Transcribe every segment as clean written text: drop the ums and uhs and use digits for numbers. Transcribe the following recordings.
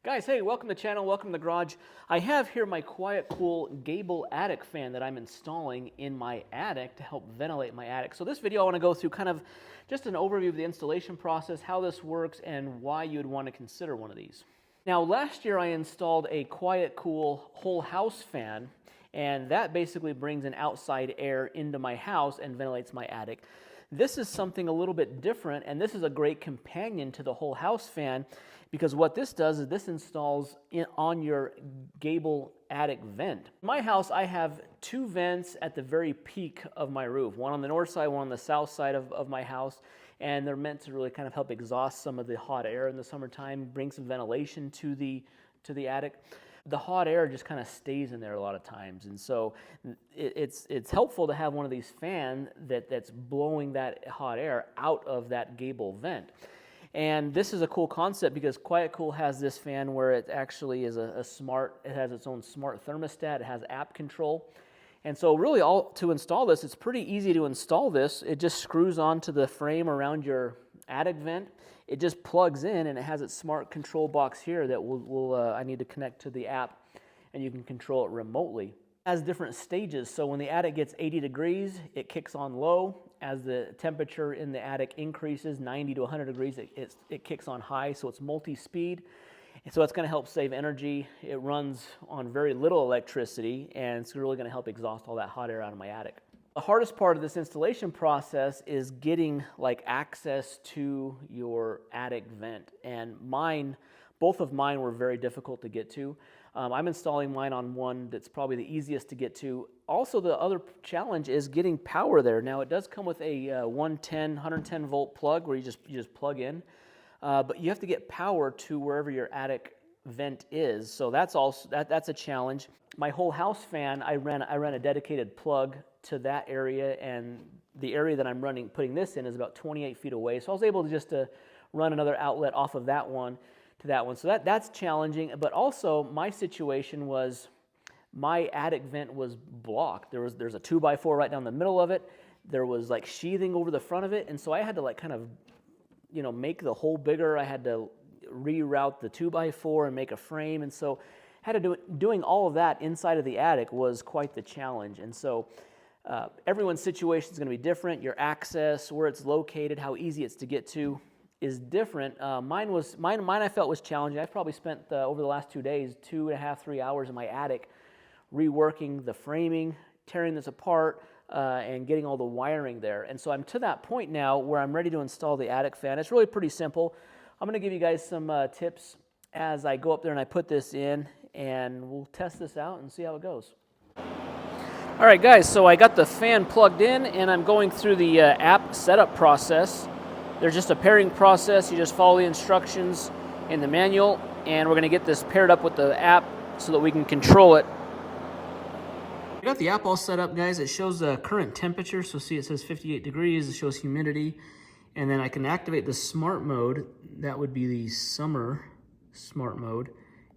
Guys, hey, welcome to the channel, welcome to the garage. I have here my QuietCool Gable attic fan that I'm installing in my attic to help ventilate my attic. So this video I want to go through kind of just an overview of the installation process, how this works, and why you'd want to consider one of these. Now last year I installed a QuietCool whole house fan, and that basically brings an outside air into my house and ventilates my attic. This is something a little bit different, and this is a great companion to the whole house fan, because what this does is this installs on your Gable attic vent. In my house, I have two vents at the very peak of my roof, one on the north side, one on the south side of my house, and they're meant to really kind of help exhaust some of the hot air in the summertime, bring some ventilation to the attic. The hot air just kind of stays in there a lot of times, and so it's helpful to have one of these fans that's blowing that hot air out of that Gable vent. And this is a cool concept because QuietCool has this fan where it actually is it has its own smart thermostat, it has app control. And so really to install this, it's pretty easy to install this. It just screws onto the frame around your attic vent. It just plugs in and it has its smart control box here that I need to connect to the app, and you can control it remotely. It has different stages, so when the attic gets 80 degrees, it kicks on low. As the temperature in the attic increases, 90 to 100 degrees, it kicks on high, so it's multi-speed. And so it's going to help save energy. It runs on very little electricity, and it's really going to help exhaust all that hot air out of my attic. The hardest part of this installation process is getting access to your attic vent, and both of mine were very difficult to get to. I'm installing mine on one that's probably the easiest to get to. Also, the other challenge is getting power there. Now, it does come with a 110 volt plug where you just plug in, but you have to get power to wherever your attic vent is. So that's a challenge. My whole house fan, I ran a dedicated plug to that area, and the area that I'm putting this in is about 28 feet away. So I was able to just run another outlet off of that one to that one. So that's challenging, but also my situation was my attic vent was blocked. There's a 2x4 right down the middle of it. There was sheathing over the front of it, and so I had to kind of make the hole bigger. I had to reroute the 2x4 and make a frame, and so doing all of that inside of the attic was quite the challenge. And so everyone's situation is going to be different. Your access, where it's located, how easy it's to get to is different. Mine I felt was challenging. I've probably spent over the last 2 days 2.5 to 3 hours in my attic reworking the framing, tearing this apart, and getting all the wiring there. And so I'm to that point now where I'm ready to install the attic fan. It's really pretty simple. I'm going to give you guys some tips as I go up there and I put this in, and we'll test this out and see how it goes. All right, guys, so I got the fan plugged in, and I'm going through the app setup process. There's just a pairing process. You just follow the instructions in the manual, and we're going to get this paired up with the app so that we can control it. I got the app all set up, guys. It shows the current temperature, so see it says 58 degrees. It shows humidity, and then I can activate the smart mode. That would be the summer smart mode,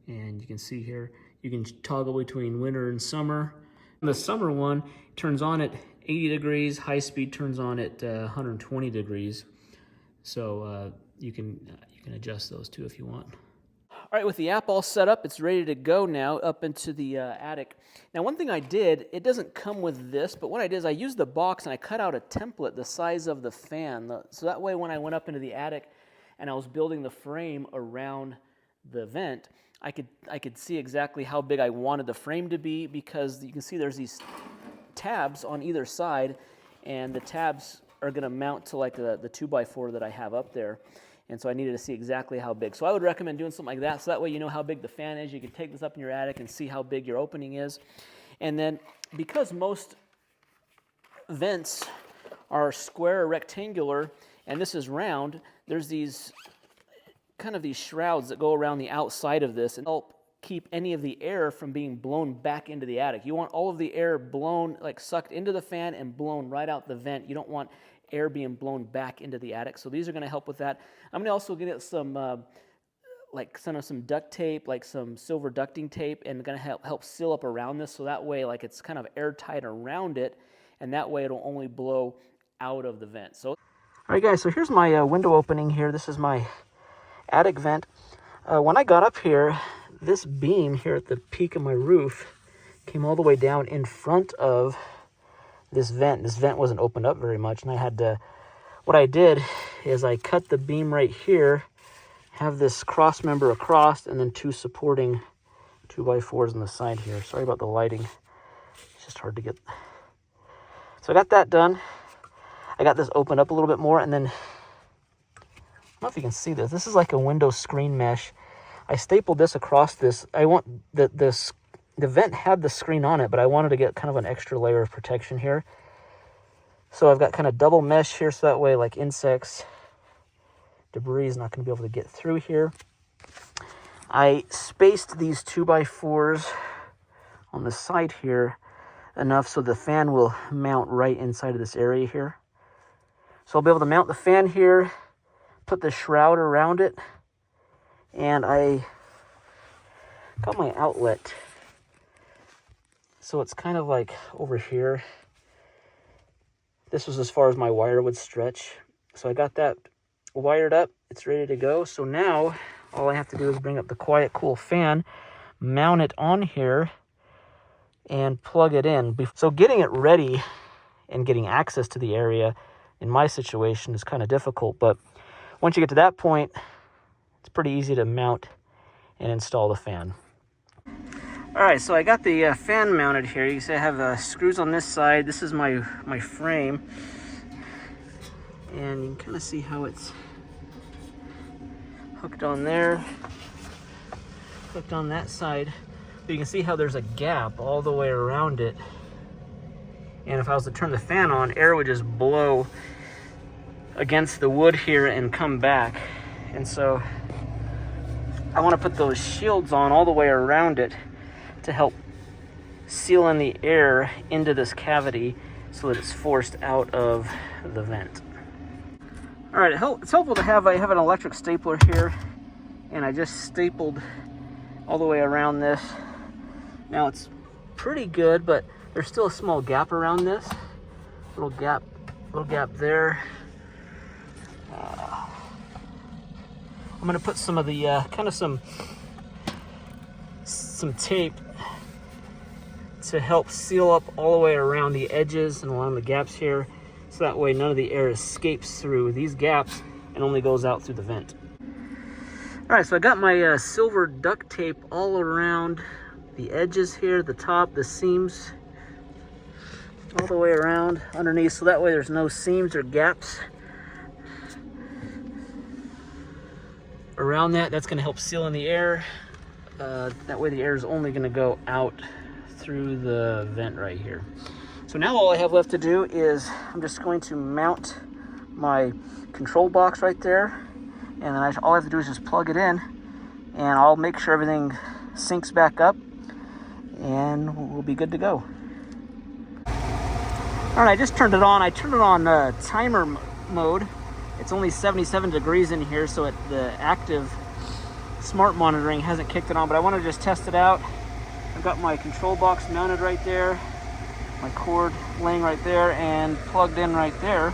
and you can see here you can toggle between winter and summer. And the summer one turns on at 80 degrees. High speed turns on at 120 degrees. So you can adjust those too if you want. All right, with the app all set up, it's ready to go now up into the attic. Now, one thing I did, it doesn't come with this, but what I did is I used the box and I cut out a template the size of the fan. So that way when I went up into the attic and I was building the frame around the vent, I could see exactly how big I wanted the frame to be, because you can see there's these tabs on either side, and the tabs are going to mount to the 2x4 that I have up there. And so I needed to see exactly how big. So I would recommend doing something like that, so that way you know how big the fan is. You can take this up in your attic and see how big your opening is. And then because most vents are square or rectangular, and this is round, there's these shrouds that go around the outside of this and help keep any of the air from being blown back into the attic. You want all of the air blown, sucked into the fan and blown right out the vent. You don't want air being blown back into the attic. So these are going to help with that. I'm going to also get some some duct tape, some silver ducting tape, and going to help seal up around this, so that way it's kind of airtight around it, and that way it'll only blow out of the vent. So, all right, guys, so here's my window opening here. This is my attic vent. When I got up here, this beam here at the peak of my roof came all the way down in front of this vent. This vent wasn't opened up very much, and I had to, what I did is I cut the beam right here, have this cross member across, and then two supporting 2x4s on the side here. Sorry about the lighting. It's just hard to get. So I got that done. I got this opened up a little bit more, and then, I don't know if you can see this. This is like a window screen mesh. I stapled this across this. I want the vent had the screen on it, but I wanted to get kind of an extra layer of protection here. So I've got kind of double mesh here, so that way like insects, debris is not going to be able to get through here. I spaced these 2x4s on the side here enough so the fan will mount right inside of this area here. So I'll be able to mount the fan here, put the shroud around it, and I got my outlet. So it's kind of like over here. This was as far as my wire would stretch. So I got that wired up. It's ready to go. So now all I have to do is bring up the QuietCool fan, mount it on here, and plug it in. So getting it ready and getting access to the area in my situation is kind of difficult. But once you get to that point, it's pretty easy to mount and install the fan. All right, so I got the fan mounted here. You can see I have screws on this side. This is my frame. And you can kind of see how it's hooked on there, hooked on that side. But you can see how there's a gap all the way around it. And if I was to turn the fan on, air would just blow against the wood here and come back. And so I want to put those shields on all the way around it to help seal in the air into this cavity so that it's forced out of the vent. All right, it's helpful to have, I have an electric stapler here, and I just stapled all the way around this. Now it's pretty good, but there's still a small gap around this. Little gap there. I'm gonna put some of the, kind of some tape to help seal up all the way around the edges and along the gaps here, so that way none of the air escapes through these gaps and only goes out through the vent. All right, so I got my silver duct tape all around the edges here, the top, the seams, all the way around underneath, so that way there's no seams or gaps around that. That's going to help seal in the air. That way the air is only going to go out through the vent right here. So now all I have left to do is I'm just going to mount my control box right there, and then all I have to do is just plug it in, and I'll make sure everything syncs back up, and we'll be good to go. All right, I just turned it on. I turned it on timer mode. It's only 77 degrees in here, so the active smart monitoring hasn't kicked it on, but I want to just test it out. I've got my control box mounted right there, my cord laying right there, and plugged in right there.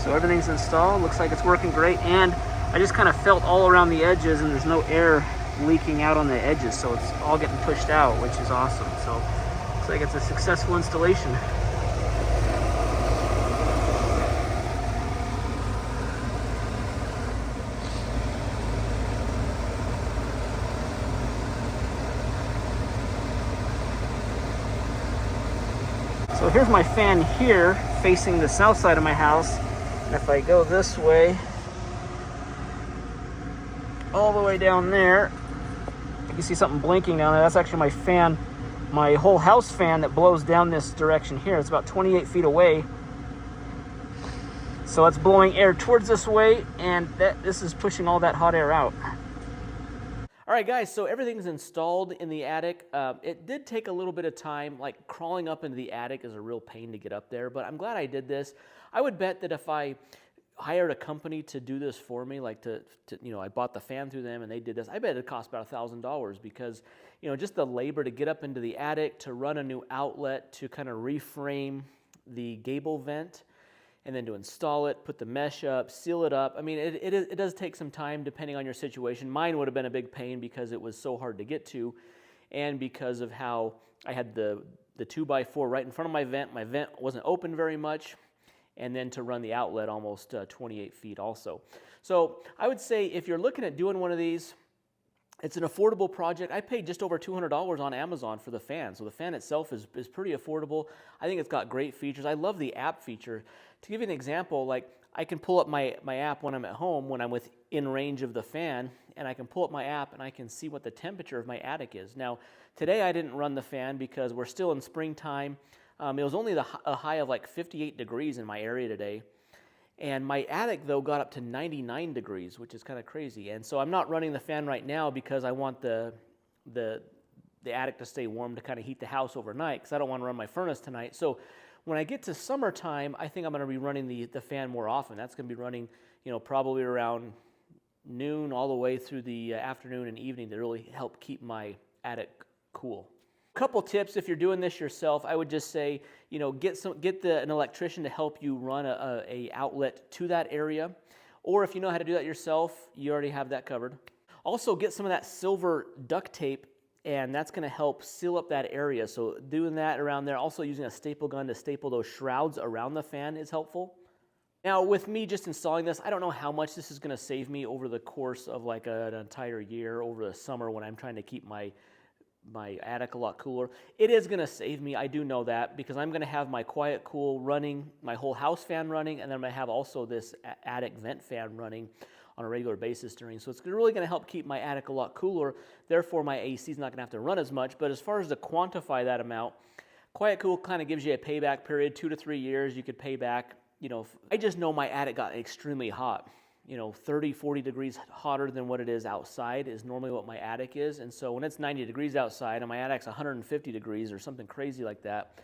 So everything's installed. Looks like it's working great, and I just kind of felt all around the edges, and there's no air leaking out on the edges, so it's all getting pushed out, which is awesome. So looks like it's a successful installation. So here's my fan here facing the south side of my house, and if I go this way, all the way down there, you can see something blinking down there. That's actually my fan, my whole house fan that blows down this direction here. It's about 28 feet away. So it's blowing air towards this way, and this is pushing all that hot air out. All right, guys, so everything's installed in the attic. It did take a little bit of time. Like, crawling up into the attic is a real pain to get up there, but I'm glad I did this. I would bet that if I hired a company to do this for me, like I bought the fan through them and they did this, I bet it'd cost about $1,000 because, just the labor to get up into the attic, to run a new outlet, to kind of reframe the gable vent, and then to install it, put the mesh up, seal it up. I mean, it does take some time depending on your situation. Mine would have been a big pain because it was so hard to get to, and because of how I had the 2x4 right in front of my vent. My vent wasn't open very much, and then to run the outlet almost 28 feet also. So I would say if you're looking at doing one of these, it's an affordable project. I paid just over $200 on Amazon for the fan. So the fan itself is pretty affordable. I think it's got great features. I love the app feature. To give you an example, like I can pull up my app when I'm at home, when I'm within range of the fan, and I can pull up my app and I can see what the temperature of my attic is. Now, today I didn't run the fan because we're still in springtime. It was only a high of like 58 degrees in my area today. And my attic, though, got up to 99 degrees, which is kind of crazy. And so I'm not running the fan right now because I want the attic to stay warm to kind of heat the house overnight, because I don't want to run my furnace tonight. So when I get to summertime, I think I'm going to be running the fan more often. That's going to be running, probably around noon all the way through the afternoon and evening to really help keep my attic cool. Couple tips if you're doing this yourself. I would just say, get an electrician to help you run a outlet to that area, or if you know how to do that yourself, you already have that covered. Also, get some of that silver duct tape, and that's going to help seal up that area. So doing that around there, also using a staple gun to staple those shrouds around the fan is helpful. Now, with me just installing this, I don't know how much this is going to save me over the course of like an entire year over the summer when I'm trying to keep my attic a lot cooler. It is going to save me, I do know that, because I'm going to have my QuietCool running, my whole house fan running, and then I'm going to have also this attic vent fan running on a regular basis during. So it's really going to help keep my attic a lot cooler. Therefore, my AC is not going to have to run as much. But as far as to quantify that amount, QuietCool kind of gives you a payback period, 2 to 3 years. You could pay back, I just know my attic got extremely hot. 30, 40 degrees hotter than what it is outside is normally what my attic is. And so when it's 90 degrees outside and my attic's 150 degrees or something crazy like that,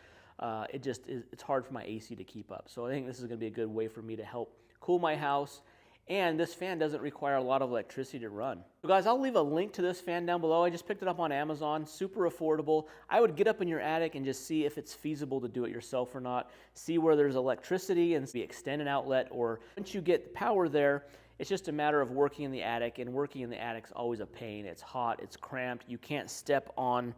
it's hard for my AC to keep up. So I think this is going to be a good way for me to help cool my house. And this fan doesn't require a lot of electricity to run. So guys, I'll leave a link to this fan down below. I just picked it up on Amazon, super affordable. I would get up in your attic and just see if it's feasible to do it yourself or not. See where there's electricity and extend an outlet, or once you get power there, it's just a matter of working in the attic, and working in the attic's always a pain. It's hot, it's cramped, you can't step on,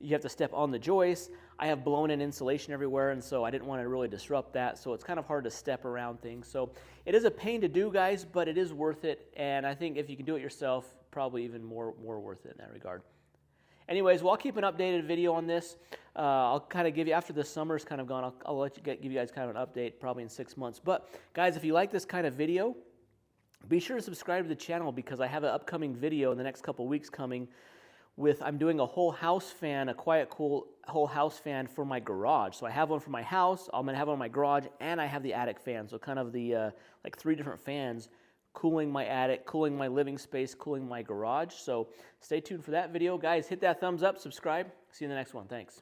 you have to step on the joists. I have blown-in insulation everywhere, and so I didn't want to really disrupt that, so it's kind of hard to step around things. So it is a pain to do, guys, but it is worth it, and I think if you can do it yourself, probably even more worth it in that regard. Anyways, well, I'll keep an updated video on this. I'll kind of give you, after the summer's kind of gone, I'll give you guys kind of an update probably in 6 months. But, guys, if you like this kind of video, be sure to subscribe to the channel, because I have an upcoming video in the next couple weeks coming I'm doing a whole house fan, a QuietCool whole house fan for my garage. So I have one for my house, I'm going to have one in my garage, and I have the attic fan. So kind of the like 3 different fans cooling my attic, cooling my living space, cooling my garage. So stay tuned for that video. Guys, hit that thumbs up, subscribe. See you in the next one. Thanks.